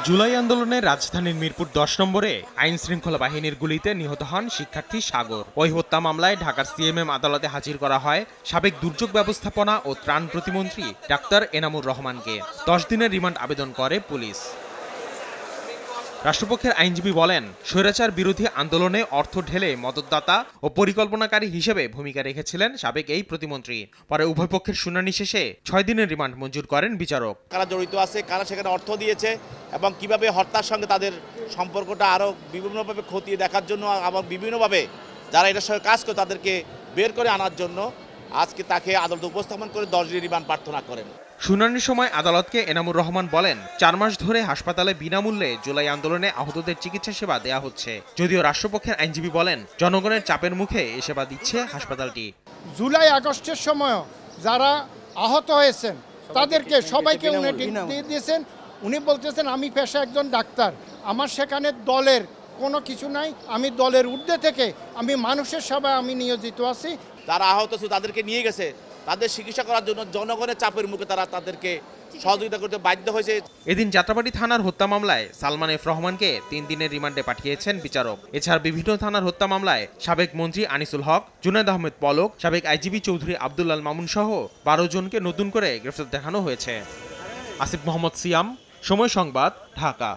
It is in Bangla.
জুলাই আন্দোলনে রাজধানীর মিরপুর ১০ নম্বরে আইন শৃঙ্খলা বাহিনীর গুলিতে নিহত হন শিক্ষার্থী সাগর। ওই হত্যা মামলায় ঢাকার সিএমএম আদালতে হাজির করা হয় সাবেক দুর্যোগ ব্যবস্থাপনা ও ত্রাণ প্রতিমন্ত্রী ডাক্তার এনামুর রহমানকে। ১০ দিনের রিমান্ড আবেদন করে পুলিশ। রাষ্ট্রপক্ষের আইনজীবী বলেন, স্বৈরাচার বিরোধী আন্দোলনে অর্থ ঢেলে মদতদাতা ও পরিকল্পনাকারী হিসেবে ভূমিকা রেখেছিলেন সাবেক এই প্রতিমন্ত্রী। পরে উভয় পক্ষের শুনানি শেষে ৬ দিনের রিমান্ড মঞ্জুর করেন বিচারক। কারা জড়িত আছে, কারা সেখানে অর্থ দিয়েছে এবং কিভাবে হত্যার সঙ্গে তাদের সম্পর্কটা আরও বিভিন্নভাবে খতিয়ে দেখার জন্য আবার বিভিন্নভাবে যারা এটার সঙ্গে কাজ করে তাদেরকে বের করে আনার জন্য আজকে তাকে আদালতে উপস্থাপন করে ১০ দিনের রিমান্ড প্রার্থনা করেন। শুনানির সময় আদালতকে এনামুর রহমান বলেন, ৪ মাস ধরে হাসপাতালে বিনামূল্যে জুলাই আন্দোলনে আহতদের চিকিৎসা সেবা দেয়া হচ্ছে। যদিও রাষ্ট্রপক্ষের আইনজীবী বলেন, জনগণের চাপের মুখে এ সেবা দিচ্ছে হাসপাতালটি। জুলাই আগস্টের সময় যারা আহত হয়েছেন তাদেরকে সবাইকে উনি দিয়ে দিয়েছেন। উনি বলতেছেন, আমি পেশা একজন ডাক্তার, আমার সেখানে দলের কোনো কিছু নাই, আমি দলের ঊর্ধ্বে থেকে আমি মানুষের সেবায় আমি নিয়োজিত আছি। যারা আহত ছিল তাদেরকে নিয়ে গেছে, তাদের চিকিৎসা করার জন্য জনগণের চাপের মুখে তারা তাদেরকে সহযোগিতা করতে বাধ্য হয়েছে। এদিন যাত্রাবাড়ী থানার হত্যা মামলায় সালমান এফ রহমানকে ৩ দিনের রিমান্ডে পাঠিয়েছেন বিচারক। এছাড়া বিভিন্ন থানার হত্যা মামলায় সাবেক মন্ত্রী আনিসুল হক, জুনায়েদ আহমেদ পলক, সাবেক আইজিবি চৌধুরী আব্দুল্লাল মামুন সহ ১২ জনকে নতুন করে গ্রেফতার দেখানো হয়েছে। আসিফ মোহাম্মদ সিয়াম, সময় সংবাদ, ঢাকা।